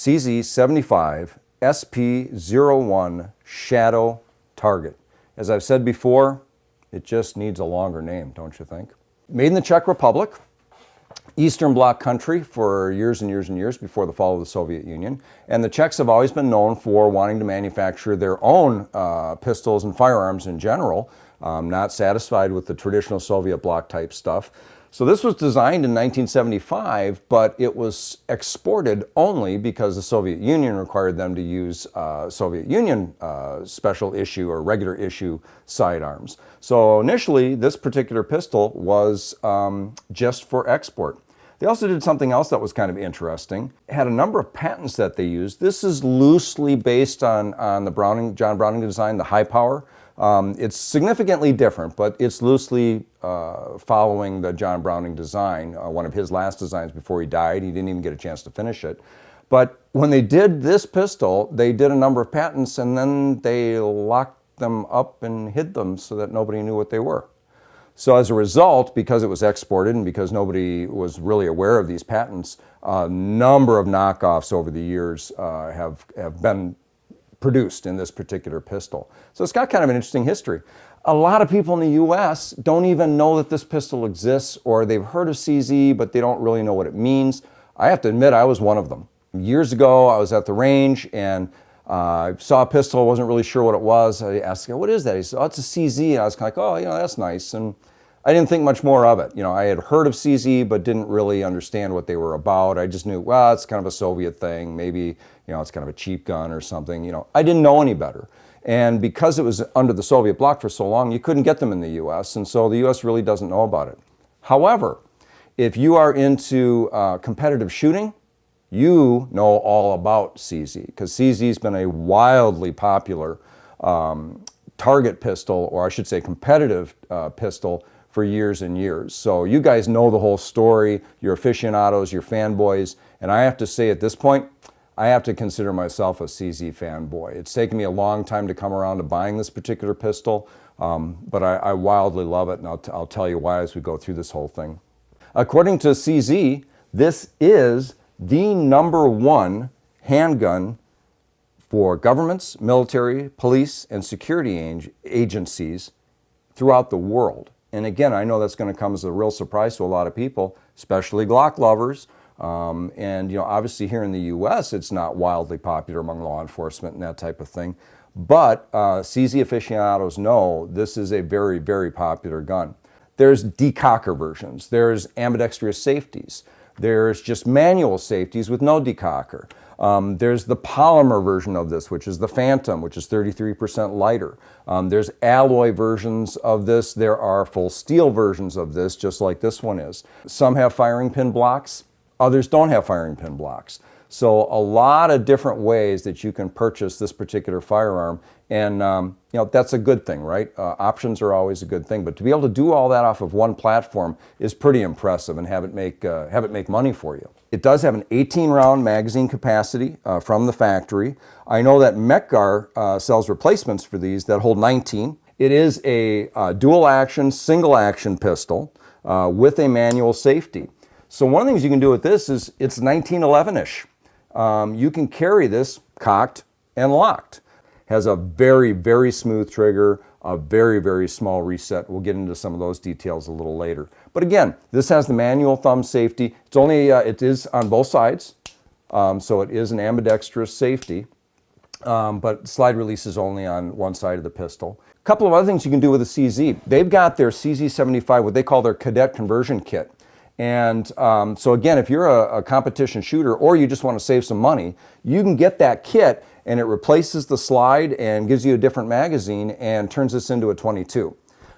CZ75 SP-01 Shadow Target. As I've said before, it just needs a longer name, don't you think? Made in the Czech Republic, Eastern Bloc country for years and years and years before the fall of the Soviet Union. And the Czechs have always been known for wanting to manufacture their own pistols and firearms in general, not satisfied with the traditional Soviet bloc type stuff. So this was designed in 1975, but it was exported only because the Soviet Union required them to use Soviet Union special issue or regular issue sidearms. So initially, this particular pistol was just for export. They also did something else that was kind of interesting. It had a number of patents that they used. This is loosely based on the John Browning design, the high power. It's significantly different, but it's loosely following the John Browning design, one of his last designs before he died. He didn't even get a chance to finish it. But when they did this pistol, they did a number of patents and then they locked them up and hid them so that nobody knew what they were. So as a result, because it was exported and because nobody was really aware of these patents, a number of knockoffs over the years have been produced in this particular pistol. So it's got kind of an interesting history. A lot of people in the US don't even know that this pistol exists, or they've heard of CZ, but they don't really know what it means. I have to admit, I was one of them. Years ago, I was at the range and I saw a pistol, wasn't really sure what it was. I asked the guy, what is that? He said, oh, it's a CZ. And I was kind of like, oh, you know, that's nice. And I didn't think much more of it. You know, I had heard of CZ, but didn't really understand what they were about. I just knew, well, it's kind of a Soviet thing. Maybe, you know, it's kind of a cheap gun or something. You know, I didn't know any better. And because it was under the Soviet bloc for so long, you couldn't get them in the US. And so the US really doesn't know about it. However, if you are into competitive shooting, you know all about CZ, because CZ's been a wildly popular target pistol, or I should say competitive pistol, for years and years. So you guys know the whole story, you're aficionados, you're fanboys, and I have to say at this point, I have to consider myself a CZ fanboy. It's taken me a long time to come around to buying this particular pistol, but I wildly love it, and I'll tell you why as we go through this whole thing. According to CZ, this is the #1 handgun for governments, military, police, and security agencies throughout the world. And again, I know that's going to come as a real surprise to a lot of people, especially Glock lovers. And you know, obviously here in the US, it's not wildly popular among law enforcement and that type of thing. But CZ aficionados know this is a very, very popular gun. There's decocker versions. There's ambidextrous safeties. There's just manual safeties with no decocker. There's the polymer version of this, which is the Phantom, which is 33% lighter. There's alloy versions of this. There are full steel versions of this, just like this one is. Some have firing pin blocks. Others don't have firing pin blocks. So a lot of different ways that you can purchase this particular firearm. And you know, that's a good thing, right? Options are always a good thing. But to be able to do all that off of one platform is pretty impressive, and have it make money for you. It does have an 18-round magazine capacity from the factory. I know that Mekgar sells replacements for these that hold 19. It is a dual action, single action pistol with a manual safety. So one of the things you can do with this is it's 1911-ish. You can carry this cocked and locked. Has a very, very smooth trigger, a very, very small reset. We'll get into some of those details a little later. But again, this has the manual thumb safety. It's only, it is on both sides, so it is an ambidextrous safety, but slide release is only on one side of the pistol. A couple of other things you can do with a CZ. They've got their CZ75, what they call their Kadet Conversion Kit. And so again, if you're a competition shooter or you just want to save some money, you can get that kit and it replaces the slide and gives you a different magazine and turns this into a 22.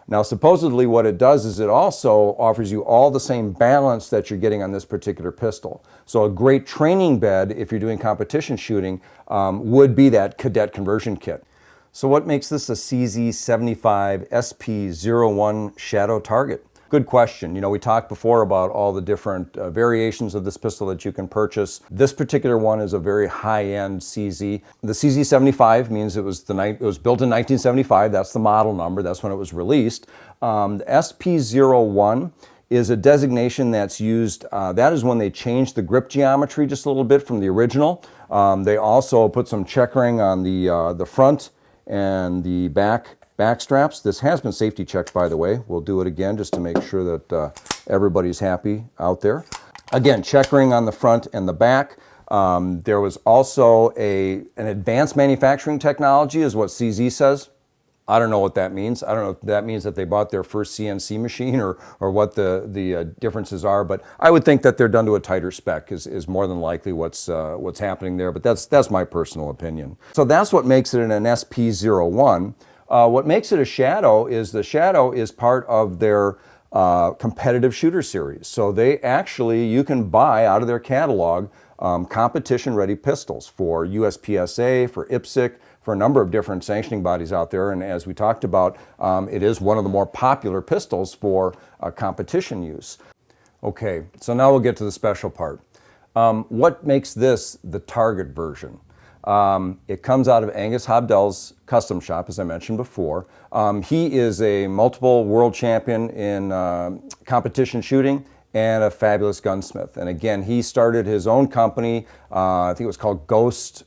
Now supposedly what it does is it also offers you all the same balance that you're getting on this particular pistol. So a great training bed, if you're doing competition shooting, would be that Kadet Conversion Kit. So what makes this a CZ75 SP-01 Shadow Target? Good question. You know, we talked before about all the different variations of this pistol that you can purchase. This particular one is a very high-end CZ. The CZ75 means it was built in 1975. That's the model number. That's when it was released. The SP-01 is a designation that's used, that is when they changed the grip geometry just a little bit from the original. They also put some checkering on the front and the back straps. This has been safety checked, by the way. We'll do it again just to make sure that everybody's happy out there. Again, checkering on the front and the back. There was also an advanced manufacturing technology is what CZ says. I don't know what that means. I don't know if that means that they bought their first CNC machine or what the differences are, but I would think that they're done to a tighter spec is more than likely what's happening there, but that's my personal opinion. So that's what makes it an SP-01. What makes it a Shadow is the Shadow is part of their competitive shooter series. So they actually, you can buy out of their catalog competition-ready pistols for USPSA, for IPSC, for a number of different sanctioning bodies out there. And as we talked about, it is one of the more popular pistols for competition use. Okay, so now we'll get to the special part. What makes this the target version? It comes out of Angus Hobdell's custom shop, as I mentioned before. He is a multiple world champion in competition shooting and a fabulous gunsmith. And again, he started his own company. I think it was called Ghost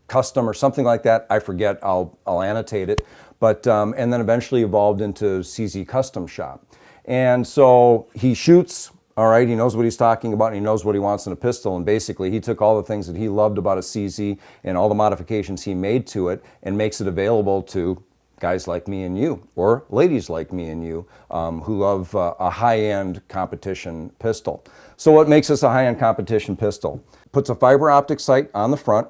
Custom or something like that. I forget. I'll annotate it. But and then eventually evolved into CZ Custom Shop. And so he shoots. All right, he knows what he's talking about and he knows what he wants in a pistol, and basically he took all the things that he loved about a CZ and all the modifications he made to it and makes it available to guys like me and you, or ladies like me and you, who love a high-end competition pistol. So what makes this a high-end competition pistol? Puts a fiber optic sight on the front,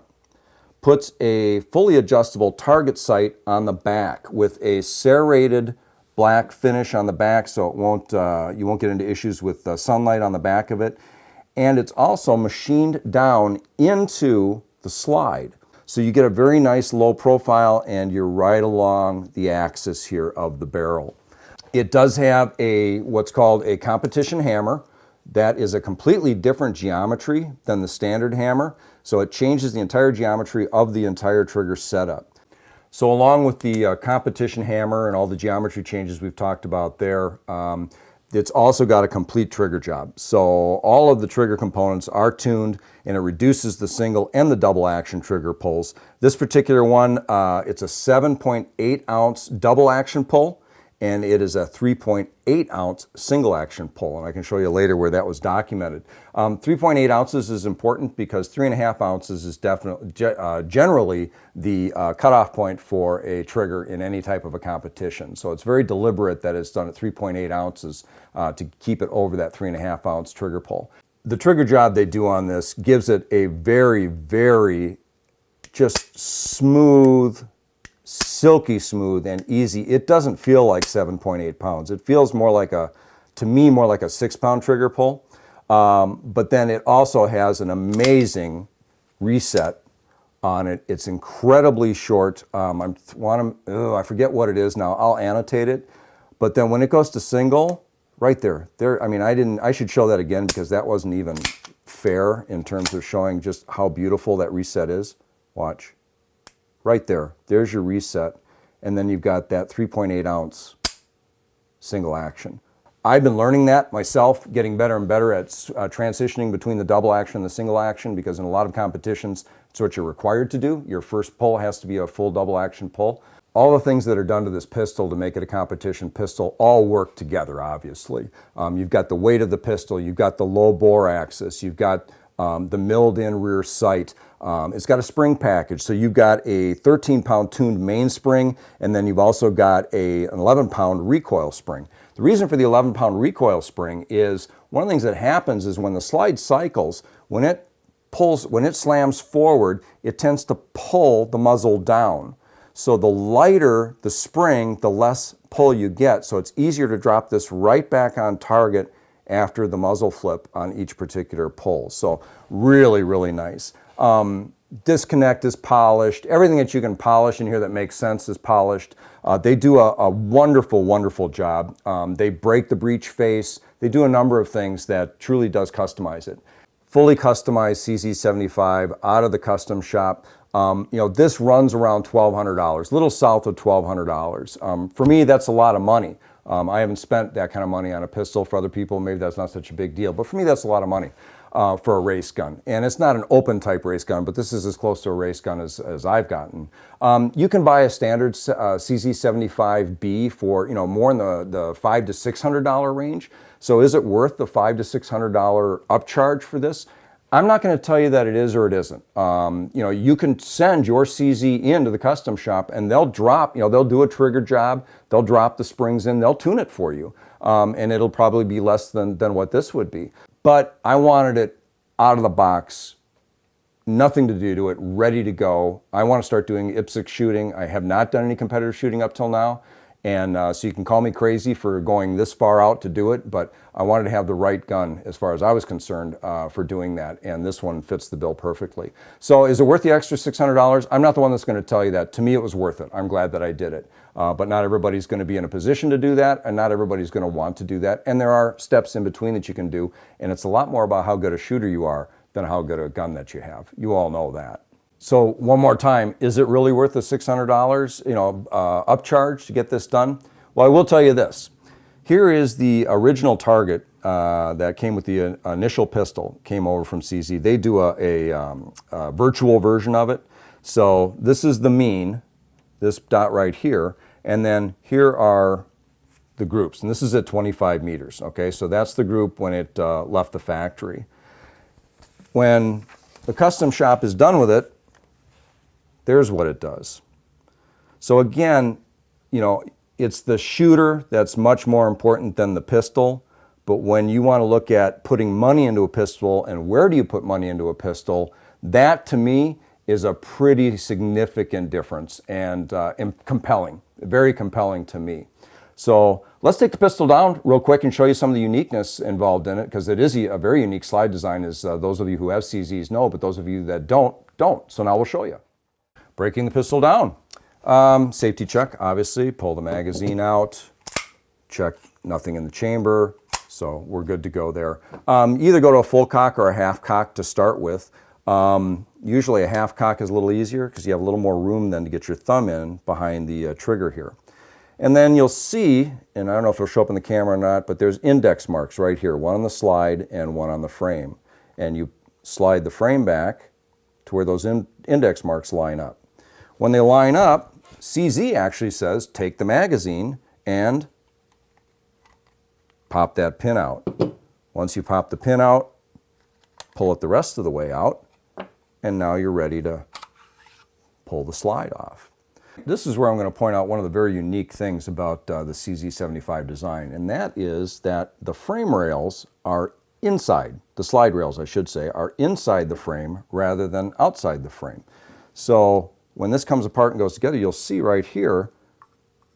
puts a fully adjustable target sight on the back with a serrated black finish on the back, so it won't you won't get into issues with sunlight on the back of it. And it's also machined down into the slide. So you get a very nice low profile and you're right along the axis here of the barrel. It does have what's called a competition hammer. That is a completely different geometry than the standard hammer. So it changes the entire geometry of the entire trigger setup. So along with the competition hammer and all the geometry changes we've talked about there, it's also got a complete trigger job. So all of the trigger components are tuned and it reduces the single and the double action trigger pulls. This particular one, it's a 7.8 ounce double action pull and it is a 3.8 ounce single action pull. And I can show you later where that was documented. 3.8 ounces is important because 3.5 ounces is definitely, generally the cutoff point for a trigger in any type of a competition. So it's very deliberate that it's done at 3.8 ounces to keep it over that 3.5 ounce trigger pull. The trigger job they do on this gives it a very, very just smooth, silky smooth and easy. It doesn't feel like 7.8 pounds. It feels more like to me, more like a 6-pound trigger pull. But then it also has an amazing reset on it. It's incredibly short. I forget what it is now. I'll annotate it. But then when it goes to single, right there, I mean, I should show that again because that wasn't even fair in terms of showing just how beautiful that reset is. Watch. Right there, there's your reset, and then you've got that 3.8 ounce single action. I've been learning that myself, getting better and better at transitioning between the double action and the single action, because in a lot of competitions, it's what you're required to do. Your first pull has to be a full double action pull. All the things that are done to this pistol to make it a competition pistol all work together, obviously. You've got the weight of the pistol, you've got the low bore axis, you've got the milled in rear sight. It's got a spring package, so you've got a 13-pound tuned mainspring, and then you've also got an 11-pound recoil spring. The reason for the 11-pound recoil spring is one of the things that happens is when the slide cycles, when it slams forward, it tends to pull the muzzle down. So the lighter the spring, the less pull you get. So it's easier to drop this right back on target after the muzzle flip on each particular pull. So really, really nice. Disconnect is polished. Everything that you can polish in here that makes sense is polished. They do a wonderful, wonderful job. They break the breech face. They do a number of things that truly does customize it. Fully customized CZ75 out of the custom shop. This runs around $1,200, a little south of $1,200. For me, that's a lot of money. I haven't spent that kind of money on a pistol. For other people, maybe that's not such a big deal. But for me, that's a lot of money for a race gun. And it's not an open type race gun, but this is as close to a race gun as I've gotten. You can buy a standard CZ75B for more in the $500 to $600 range. So is it worth the $500 to $600 upcharge for this? I'm not going to tell you that it is or it isn't. You can send your CZ into the custom shop and they'll drop, they'll do a trigger job, they'll drop the springs in, they'll tune it for you. And it'll probably be less than what this would be. But I wanted it out of the box, nothing to do to it, ready to go. I want to start doing IPSC shooting. I have not done any competitive shooting up till now. And so you can call me crazy for going this far out to do it, but I wanted to have the right gun as far as I was concerned for doing that, and this one fits the bill perfectly. So is it worth the extra $600? I'm not the one that's going to tell you that. To me, it was worth it. I'm glad that I did it. But not everybody's going to be in a position to do that, and not everybody's going to want to do that. And there are steps in between that you can do, and it's a lot more about how good a shooter you are than how good a gun that you have. You all know that. So one more time, is it really worth the $600, upcharge to get this done? Well, I will tell you this. Here is the original target that came with the initial pistol, came over from CZ. They do a virtual version of it. So this is the mean, this dot right here, and then here are the groups, and this is at 25 meters, okay? So that's the group when it left the factory. When the custom shop is done with it, there's what it does. So again, it's the shooter that's much more important than the pistol. But when you want to look at putting money into a pistol and where do you put money into a pistol, that to me is a pretty significant difference and compelling, very compelling to me. So let's take the pistol down real quick and show you some of the uniqueness involved in it, because it is a very unique slide design, as those of you who have CZs know, but those of you that don't. So now we'll show you. Breaking the pistol down. Safety check, obviously. Pull the magazine out. Check nothing in the chamber. So we're good to go there. Either go to a full cock or a half cock to start with. Usually a half cock is a little easier because you have a little more room then to get your thumb in behind the trigger here. And then you'll see, and I don't know if it'll show up in the camera or not, but there's index marks right here, one on the slide and one on the frame. And you slide the frame back to where those index marks line up. When they line up, CZ actually says, take the magazine and pop that pin out. Once you pop the pin out, pull it the rest of the way out, and now you're ready to pull the slide off. This is where I'm going to point out one of the very unique things about the CZ75 design, and that is that the frame rails are inside, the slide rails I should say, are inside the frame rather than outside the frame. So when this comes apart and goes together, you'll see right here,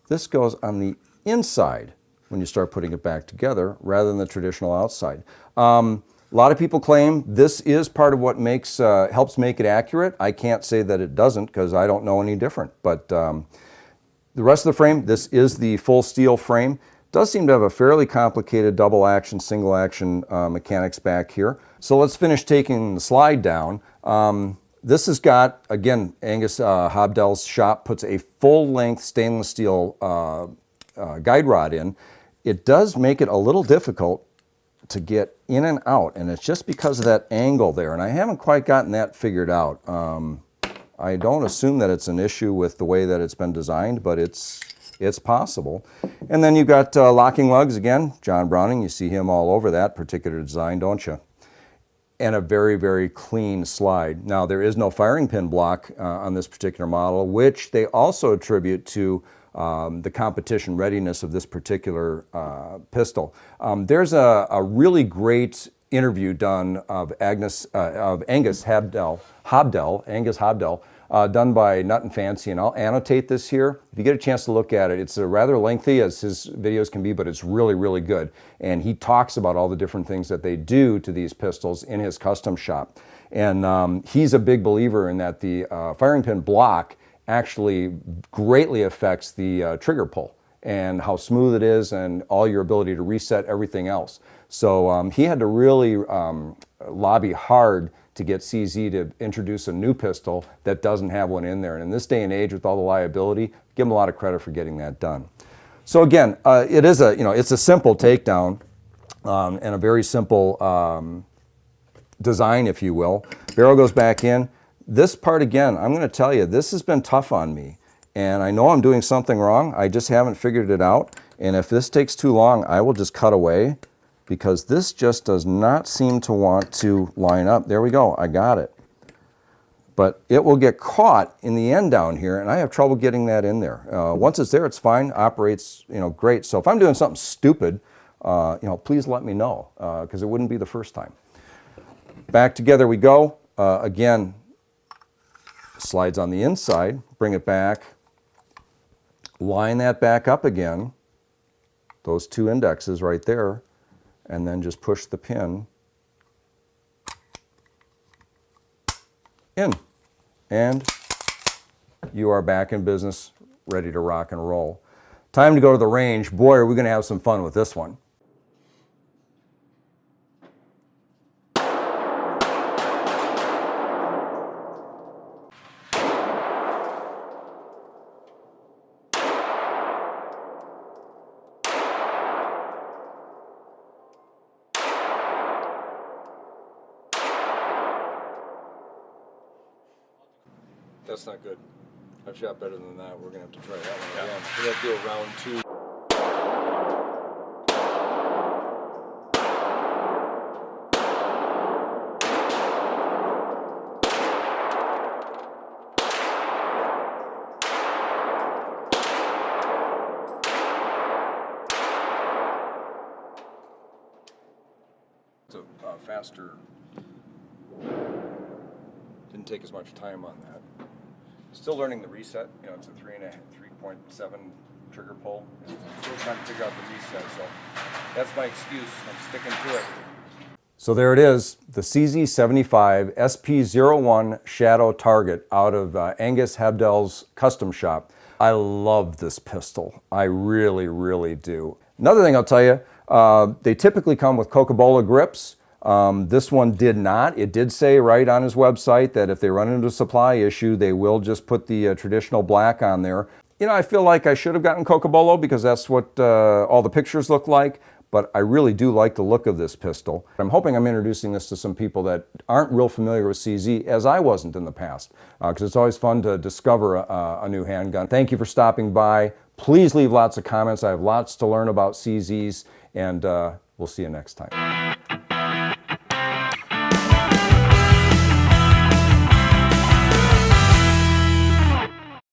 this goes on the inside when you start putting it back together rather than the traditional outside. A lot of people claim this is part of what makes helps make it accurate. I can't say that it doesn't because I don't know any different. But the rest of the frame, this is the full steel frame. It does seem to have a fairly complicated double action, single action mechanics back here. So let's finish taking the slide down. This has got, again, Angus Hobdell's shop puts a full-length stainless steel guide rod in. It does make it a little difficult to get in and out, and it's just because of that angle there, and I haven't quite gotten that figured out. I don't assume that it's an issue with the way that it's been designed, but it's possible. And then you've got locking lugs, again, John Browning, you see him all over that particular design, don't you? And a very, very clean slide. Now, there is no firing pin block on this particular model, which they also attribute to the competition readiness of this particular pistol. There's a really great interview done of Angus Hobdell, done by Nut and Fancy, and I'll annotate this here. If you get a chance to look at it, it's rather lengthy as his videos can be, but it's really, really good. And he talks about all the different things that they do to these pistols in his custom shop. And he's a big believer in that the firing pin block actually greatly affects the trigger pull and how smooth it is and all your ability to reset everything else. So he had to really lobby hard to get CZ to introduce a new pistol that doesn't have one in there. And in this day and age with all the liability, give him a lot of credit for getting that done. So again, it is a, it's a simple takedown and a very simple design, if you will. Barrel goes back in. This part, again, I'm going to tell you, this has been tough on me. And I know I'm doing something wrong. I just haven't figured it out. And if this takes too long, I will just cut away because this just does not seem to want to line up. There we go. I got it. But it will get caught in the end down here, and I have trouble getting that in there. Once it's there, it's fine, operates, great. So if I'm doing something stupid, please let me know, because it wouldn't be the first time. Back together we go. Again, slides on the inside, bring it back, line that back up again, those two indexes right there, and then just push the pin in. And you are back in business, ready to rock and roll. Time to go to the range. Boy, are we going to have some fun with this one. That's not good. I've shot better than that. We're going to have to try that one again. We're going to do a round two. It's a faster, didn't take as much time on that. Still learning the reset. It's a 3.7 trigger pull. Still trying to figure out the reset, so that's my excuse. I'm sticking to it. So there it is, the CZ75 SP-01 Shadow Target out of Angus Hobdell's custom shop. I love this pistol. I really, really do. Another thing I'll tell you, they typically come with Coca-Cola grips. This one did not. It did say right on his website that if they run into a supply issue, they will just put the traditional black on there. I feel like I should have gotten Coca-Cola because that's what all the pictures look like, but I really do like the look of this pistol. I'm hoping I'm introducing this to some people that aren't real familiar with CZ, as I wasn't in the past, because it's always fun to discover a new handgun. Thank you for stopping by. Please leave lots of comments. I have lots to learn about CZs, and we'll see you next time.